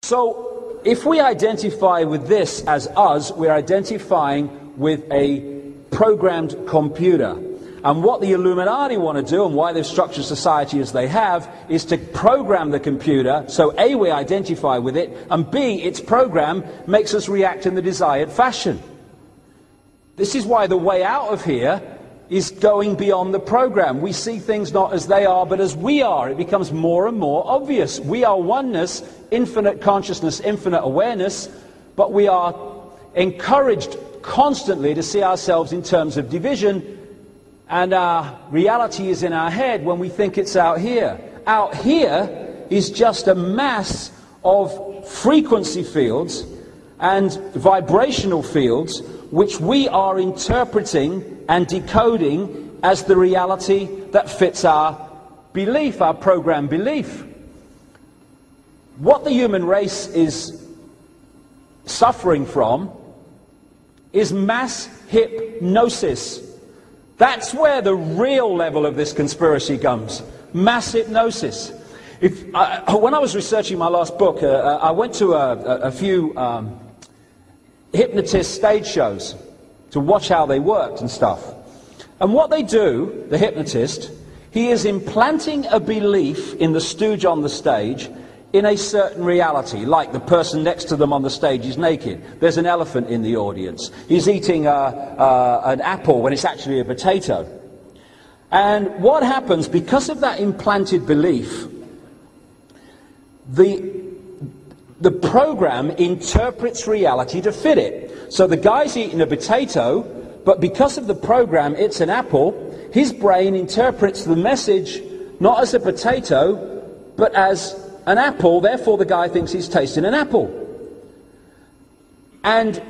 So, if we identify with this as us, we're identifying with a programmed computer. And what the Illuminati want to do, and why they've structured society as they have, is to program the computer, so A, we identify with it, and B, its program makes us react in the desired fashion. This is why the way out of here is going beyond the program. We see things not as they are, but as we are. It becomes more and more obvious. We are oneness, infinite consciousness, infinite awareness, but we are encouraged constantly to see ourselves in terms of division, and our reality is in our head when we think it's out here. Out here is just a mass of frequency fields and vibrational fields which we are interpreting and decoding as the reality that fits our belief, our programmed belief. What the human race is suffering from is mass hypnosis. That's where the real level of this conspiracy comes. Mass hypnosis. When I was researching my last book, I went to a few hypnotist stage shows to watch how they worked and stuff. And what they do, the hypnotist, he is implanting a belief in the stooge on the stage in a certain reality, like the person next to them on the stage is naked. There's an elephant in the audience. He's eating an apple when it's actually a potato. And what happens, because of that implanted belief, the program interprets reality to fit it. So the guy's eating a potato, but because of the program, it's an apple. His brain interprets the message not as a potato, but as an apple. Therefore, the guy thinks he's tasting an apple. And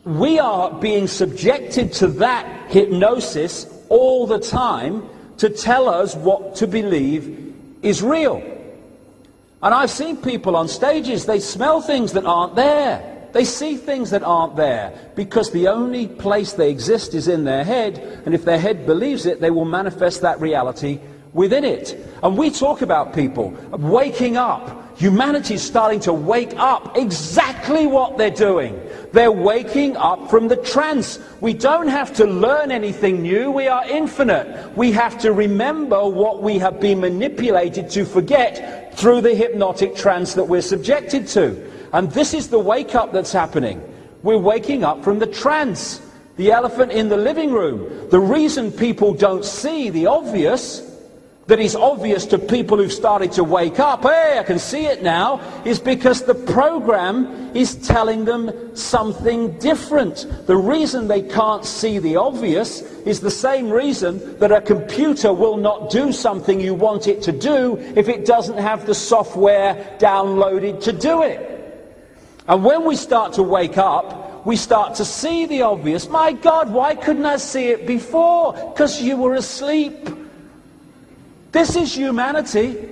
we are being subjected to that hypnosis all the time to tell us what to believe is real. And I've seen people on stages, they smell things that aren't there. They see things that aren't there, because the only place they exist is in their head, and if their head believes it, they will manifest that reality within it. And we talk about people waking up. Humanity's starting to wake up. Exactly what they're doing. They're waking up from the trance. We don't have to learn anything new. We are infinite. We have to remember what we have been manipulated to forget through the hypnotic trance that we're subjected to. And this is the wake up that's happening. We're waking up from the trance. The elephant in the living room. The reason people don't see the obvious, that is obvious to people who've started to wake up, hey, I can see it now, is because the program is telling them something different. The reason they can't see the obvious is the same reason that a computer will not do something you want it to do if it doesn't have the software downloaded to do it. And when we start to wake up, we start to see the obvious. My God, why couldn't I see it before? Because you were asleep. This is humanity.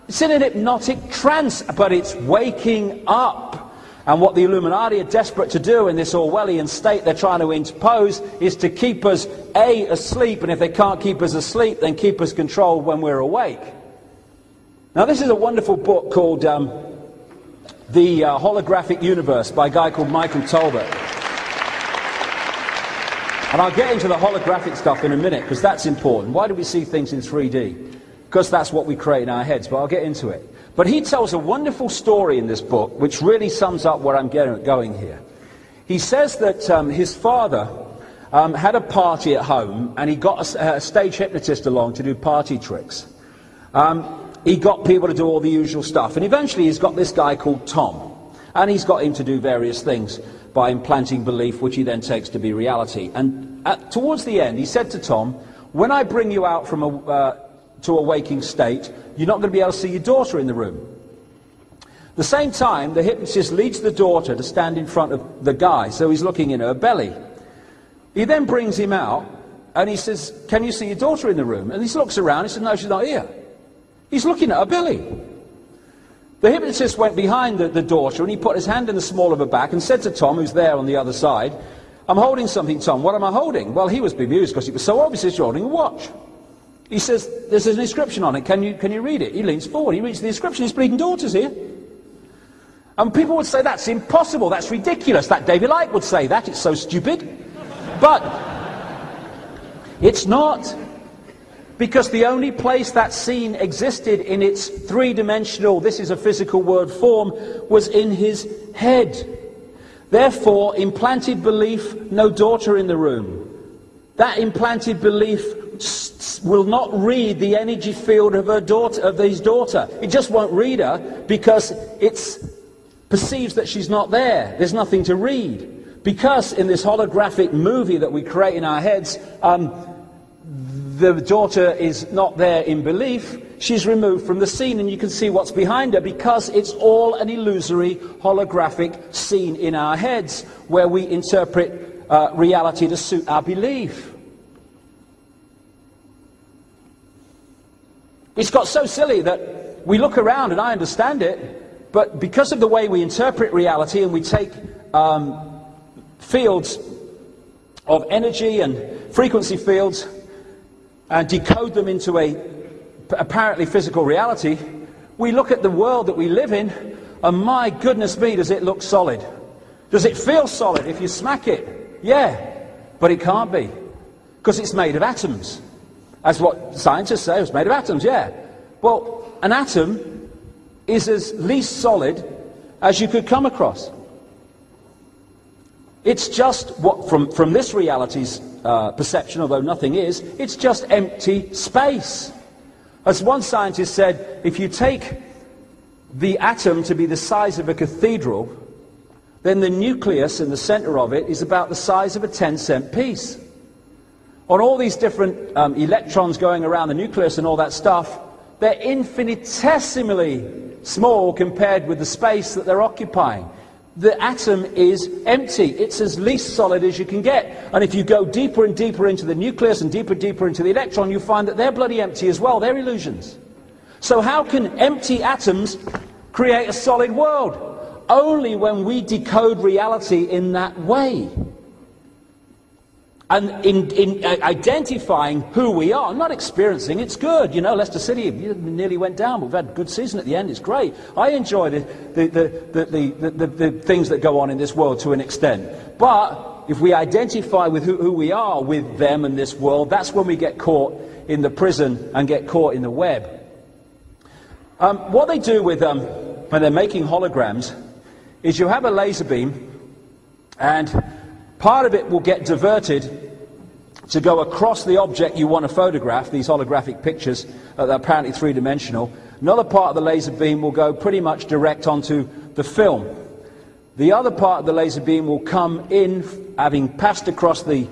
It's in an hypnotic trance, but it's waking up. And what the Illuminati are desperate to do in this Orwellian state they're trying to impose is to keep us, A, asleep, and if they can't keep us asleep, then keep us controlled when we're awake. Now this is a wonderful book called The Holographic Universe by a guy called Michael Talbot. And I'll get into the holographic stuff in a minute, because that's important. Why do we see things in 3D? Because that's what we create in our heads, but I'll get into it. But he tells a wonderful story in this book, which really sums up where I'm going here. He says that his father had a party at home, and he got a stage hypnotist along to do party tricks. He got people to do all the usual stuff, and eventually he's got this guy called Tom, and he's got him to do various things by implanting belief, which he then takes to be reality. And towards the end, he said to Tom, when I bring you out from to a waking state, you're not going to be able to see your daughter in the room. At the same time, the hypnotist leads the daughter to stand in front of the guy, so he's looking in her belly. He then brings him out, and he says, can you see your daughter in the room? And he looks around, he says, no, she's not here. He's looking at her belly. The hypnotist went behind the daughter, and he put his hand in the small of her back and said to Tom, who's there on the other side, I'm holding something, Tom. What am I holding? Well, he was bemused because it was so obvious you're holding a watch. He says, there's an inscription on it. Can you read it? He leans forward. He reads the inscription. His bleeding daughter's here. And people would say, that's impossible, that's ridiculous. That David Icke would say that, it's so stupid. But it's not. Because the only place that scene existed in its three-dimensional, this is a physical word form, was in his head. Therefore, implanted belief, no daughter in the room. That implanted belief will not read the energy field of her daughter, of his daughter. It just won't read her because it perceives that she's not there. There's nothing to read. Because in this holographic movie that we create in our heads, the daughter is not there in belief, she's removed from the scene, and you can see what's behind her because it's all an illusory holographic scene in our heads where we interpret reality to suit our belief. It's got so silly that we look around, and I understand it, but because of the way we interpret reality and we take fields of energy and frequency fields and decode them into a apparently physical reality, we look at the world that we live in, and my goodness me, does it look solid? Does it feel solid if you smack it? Yeah, but it can't be, because it's made of atoms. That's what scientists say, it's made of atoms, yeah. Well, an atom is as least solid as you could come across. It's just what, from this reality's perception, although nothing is, it's just empty space. As one scientist said, if you take the atom to be the size of a cathedral, then the nucleus in the center of it is about the size of a 10-cent piece. On all these different electrons going around the nucleus and all that stuff, they're infinitesimally small compared with the space that they're occupying. The atom is empty. It's as least solid as you can get. And if you go deeper and deeper into the nucleus and deeper into the electron, you find that they're bloody empty as well. They're illusions. So how can empty atoms create a solid world? Only when we decode reality in that way. And in identifying who we are, not experiencing, it's good. You know, Leicester City nearly went down, but we've had a good season at the end, it's great. I enjoy the things that go on in this world to an extent. But if we identify with who we are with them and this world, that's when we get caught in the prison and get caught in the web. What they do with when they're making holograms is you have a laser beam, and part of it will get diverted to go across the object you want to photograph, these holographic pictures that are apparently three-dimensional. Another part of the laser beam will go pretty much direct onto the film. The other part of the laser beam will come in, having passed across the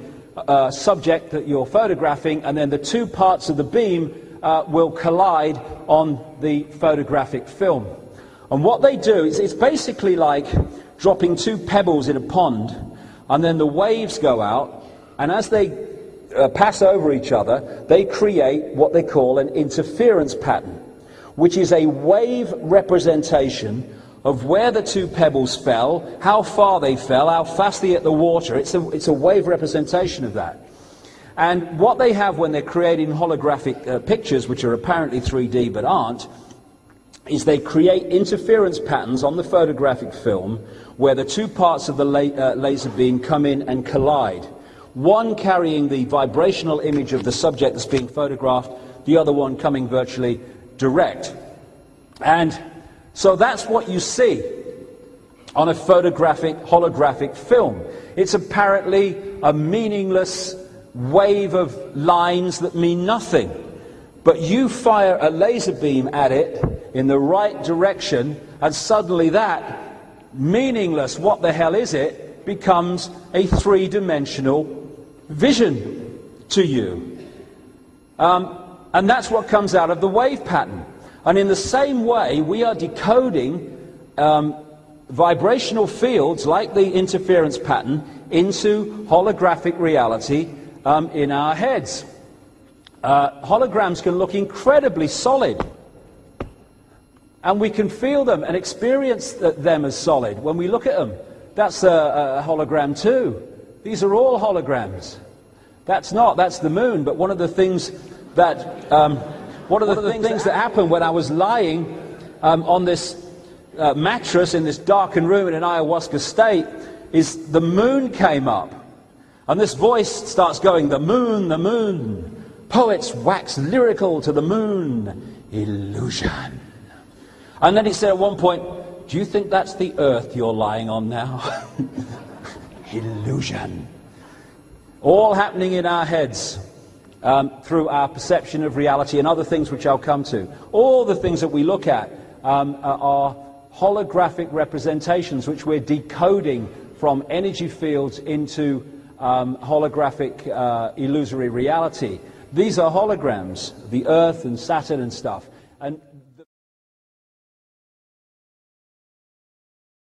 subject that you're photographing, and then the two parts of the beam will collide on the photographic film. And what they do is it's basically like dropping two pebbles in a pond, and then the waves go out, and as they pass over each other, they create what they call an interference pattern, which is a wave representation of where the two pebbles fell, how far they fell, how fast they hit the water. It's a wave representation of that. And what they have when they're creating holographic pictures, which are apparently 3D but aren't, is they create interference patterns on the photographic film where the two parts of the laser beam come in and collide. One carrying the vibrational image of the subject that's being photographed, the other one coming virtually direct. And so that's what you see on a holographic film. It's apparently a meaningless wave of lines that mean nothing. But you fire a laser beam at it in the right direction, and suddenly that meaningless, what the hell is it, becomes a three-dimensional vision to you. And that's what comes out of the wave pattern. And in the same way, we are decoding vibrational fields like the interference pattern into holographic reality in our heads. Holograms can look incredibly solid, and we can feel them and experience them as solid when we look at them. That's a hologram too. These are all holograms. That's the moon. But one of the things that happened when I was lying on this mattress in this darkened room in an ayahuasca state is the moon came up. And this voice starts going, the moon, poets wax lyrical to the moon, illusion. And then he said at one point, do you think that's the earth you're lying on now? Illusion. All happening in our heads through our perception of reality and other things which I'll come to. All the things that we look at are holographic representations which we're decoding from energy fields into holographic illusory reality. These are holograms, the Earth and Saturn and stuff. And